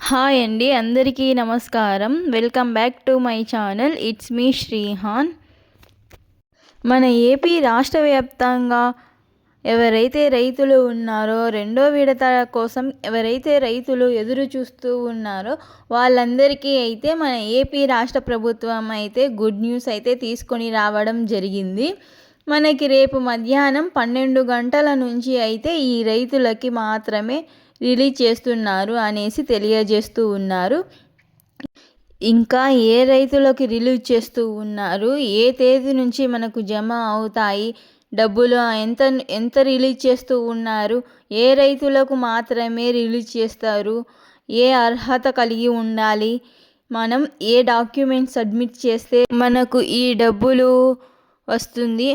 Hi అండి, అందరికీ నమస్కారం. Welcome back to my channel. It's me Srihan. మన ఏపీ రాష్ట్ర వ్యాప్తంగా ఎవరైతే రైతులు ఉన్నారో, రెండో విడత కోసం ఎవరైతే రైతులు ఎదురు చూస్తూ ఉన్నారో వాళ్ళందరికీ అయితే మన ఏపీ రాష్ట్ర ప్రభుత్వం అయితే గుడ్ న్యూస్ అయితే తీసుకొని రావడం జరిగింది. మనకి రేపు మధ్యాహ్నం 12 గంటల నుంచి అయితే ఈ రైతులకి మాత్రమే రిలీజ్ చేస్తున్నారు అనేసి తెలియజేస్తూ ఉన్నారు. ఇంకా ఏ రైతులకి రిలీజ్ చేస్తూ ఉన్నారు, ఏ తేదీ నుంచి మనకు జమ అవుతాయి డబ్బులు, ఎంత ఎంత రిలీజ్ చేస్తూ ఉన్నారు, ఏ రైతులకు మాత్రమే రిలీజ్ చేస్తారు, ఏ అర్హత కలిగి ఉండాలి, మనం ఏ డాక్యుమెంట్స్ సబ్మిట్ చేస్తే మనకు ఈ డబ్బులు వస్తుంది.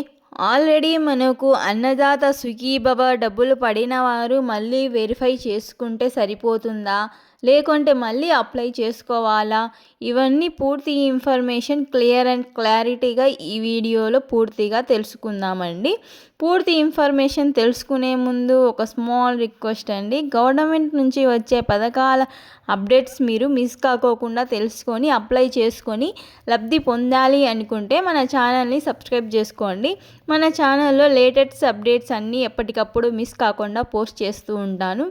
ఆల్రెడీ మనకు అన్నదాత సుఖీభవ డబ్బులు పడిన వారు మళ్ళీ వెరిఫై చేసుకుంటే సరిపోతుందా, లేకుంటే మళ్ళీ అప్లై చేసుకోవాలా, ఇవన్నీ పూర్తి ఇన్ఫర్మేషన్ క్లియర్ అండ్ క్లారిటీగా ఈ వీడియోలో పూర్తిగా తెలుసుకుందామండి. పూర్తి ఇన్ఫర్మేషన్ తెలుసుకునే ముందు ఒక స్మాల్ రిక్వెస్ట్ అండి. గవర్నమెంట్ నుంచి వచ్చే పథకాల అప్డేట్స్ మీరు మిస్ కాకోకుండా తెలుసుకొని అప్లై చేసుకొని లబ్ధి పొందాలి అనుకుంటే మన ఛానల్ని సబ్స్క్రైబ్ చేసుకోండి. మన ఛానల్లో లేటెస్ట్ అప్డేట్స్ అన్నీ ఎప్పటికప్పుడు మిస్ కాకుండా పోస్ట్ చేస్తూ ఉంటాను.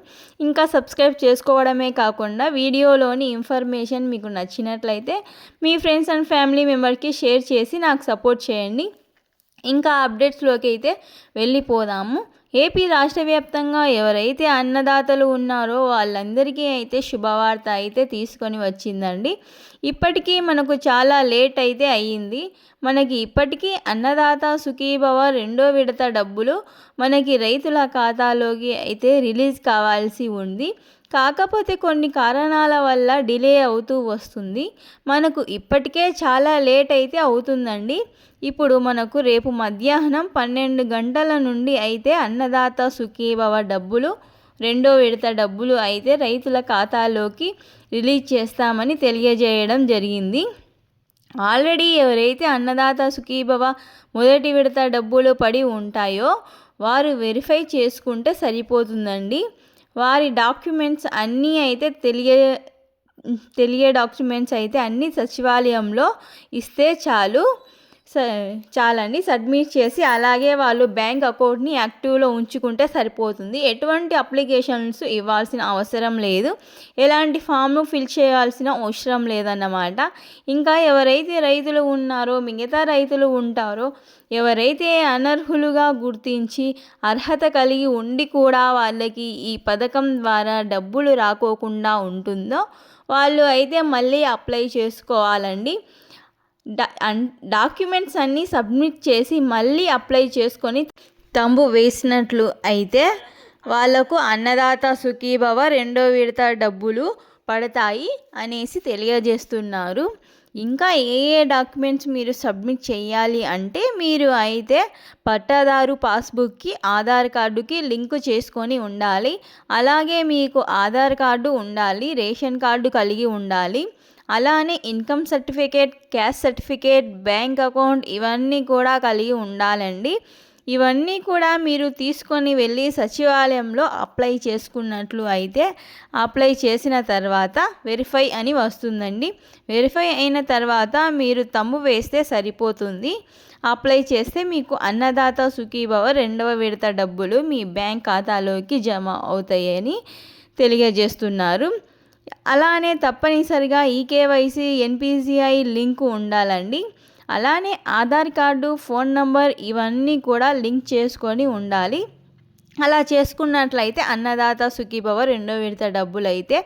ఇంకా సబ్స్క్రైబ్ చేసుకోవడమే కాకుండా వీడియోలోని ఇన్ఫర్మేషన్ మీకు నచ్చినట్లయితే మీ ఫ్రెండ్స్ అండ్ ఫ్యామిలీ మెంబర్కి షేర్ చేసి నాకు సపోర్ట్ చేయండి. ఇంకా అప్డేట్స్లోకి అయితే వెళ్ళిపోదాము. ఏపీ రాష్ట్ర వ్యాప్తంగా ఎవరైతే అన్నదాతలు ఉన్నారో వాళ్ళందరికీ అయితే శుభవార్త అయితే తీసుకొని వచ్చిందండి. ఇప్పటికీ మనకు చాలా లేట్ అయితే అయ్యింది. మనకి ఇప్పటికీ అన్నదాత సుఖీభవ రెండో విడత డబ్బులు మనకి రైతుల ఖాతాలోకి అయితే రిలీజ్ కావాల్సి ఉంది. కాకపోతే కొన్ని కారణాల వల్ల డిలే అవుతూ వస్తుంది. మనకు ఇప్పటికే చాలా లేట్ అయితే అవుతుందండి. ఇప్పుడు మనకు రేపు మధ్యాహ్నం 12 గంటల నుండి అయితే అన్నదాత సుఖీభవ డబ్బులు రెండో విడత డబ్బులు అయితే రైతుల ఖాతాలోకి రిలీజ్ చేస్తామని తెలియజేయడం జరిగింది. ఆల్రెడీ ఎవరైతే అన్నదాత సుఖీభవ మొదటి విడత డబ్బులు పడి ఉంటాయో వారు వెరిఫై చేసుకుంటే సరిపోతుందండి. వారి డాక్యుమెంట్స్ అన్నీ అయితే తెలియ డాక్యుమెంట్స్ అయితే అన్నీ సచివాలయంలో ఇస్తే చాలండి. సబ్మిట్ చేసి అలాగే వాళ్ళు బ్యాంక్ అకౌంట్ని యాక్టివ్లో ఉంచుకుంటే సరిపోతుంది. ఎటువంటి అప్లికేషన్స్ ఇవ్వాల్సిన అవసరం లేదు, ఎలాంటి ఫామ్ను ఫిల్ చేయాల్సిన అవసరం లేదన్నమాట. ఇంకా ఎవరైతే రైతులు ఉన్నారో, మిగతా రైతులు ఉంటారో, ఎవరైతే అనర్హులుగా గుర్తించి అర్హత కలిగి ఉండి కూడా వాళ్ళకి ఈ పథకం ద్వారా డబ్బులు రాకోకుండా ఉంటుందో వాళ్ళు అయితే మళ్ళీ అప్లై చేసుకోవాలండి. డాక్యుమెంట్స్ అన్నీ సబ్మిట్ చేసి మళ్ళీ అప్లై చేసుకొని తంబు వేసినట్లు అయితే వాళ్ళకు అన్నదాత సుఖీభవ రెండో విడత డబ్బులు పడతాయి అనేసి తెలియజేస్తున్నారు. ఇంకా ఏ డాక్యుమెంట్స్ మీరు సబ్మిట్ చేయాలి అంటే మీరు అయితే పట్టాదారు పాస్బుక్కి ఆధార్ కార్డుకి లింకు చేసుకొని ఉండాలి. అలాగే మీకు ఆధార్ కార్డు ఉండాలి, రేషన్ కార్డు కలిగి ఉండాలి. అలానే income certificate, caste certificate, bank account ఇవన్నీ కూడా కలిగి ఉండాలండి. ఇవన్నీ కూడా మీరు తీసుకొని వెళ్ళి సచివాలయంలో అప్లై చేసుకున్నట్లు అయితే అప్లై చేసిన తర్వాత వెరిఫై అని వస్తుందండి. వెరిఫై అయిన తర్వాత మీరు తమ్ము వేస్తే సరిపోతుంది. అప్లై చేస్తే మీకు అన్నదాత సుఖీభవ రెండవ విడత డబ్బులు మీ బ్యాంక్ ఖాతాలోకి జమ అవుతాయని తెలియజేస్తున్నారు. అలానే తప్పనిసరిగా ఈకేవైసీ, ఎన్పిసిఐ లింకు ఉండాలండి. అలానే ఆధార్ కార్డు, ఫోన్ నంబర్ ఇవన్నీ కూడా లింక్ చేసుకొని ఉండాలి. అలా చేసుకున్నట్లయితే అన్నదాత సుఖీభవ రెండో విడత డబ్బులు అయితే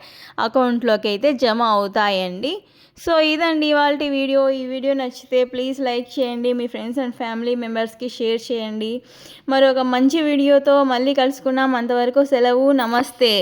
అకౌంట్లోకి అయితే జమ అవుతాయండి. సో ఇదండి ఇవాల్టి వీడియో. ఈ వీడియో నచ్చితే ప్లీజ్ లైక్ చేయండి, మీ ఫ్రెండ్స్ అండ్ ఫ్యామిలీ మెంబర్స్కి షేర్ చేయండి. మరొక మంచి వీడియోతో మళ్ళీ కలుసుకున్నాం. అంతవరకు సెలవు, నమస్తే.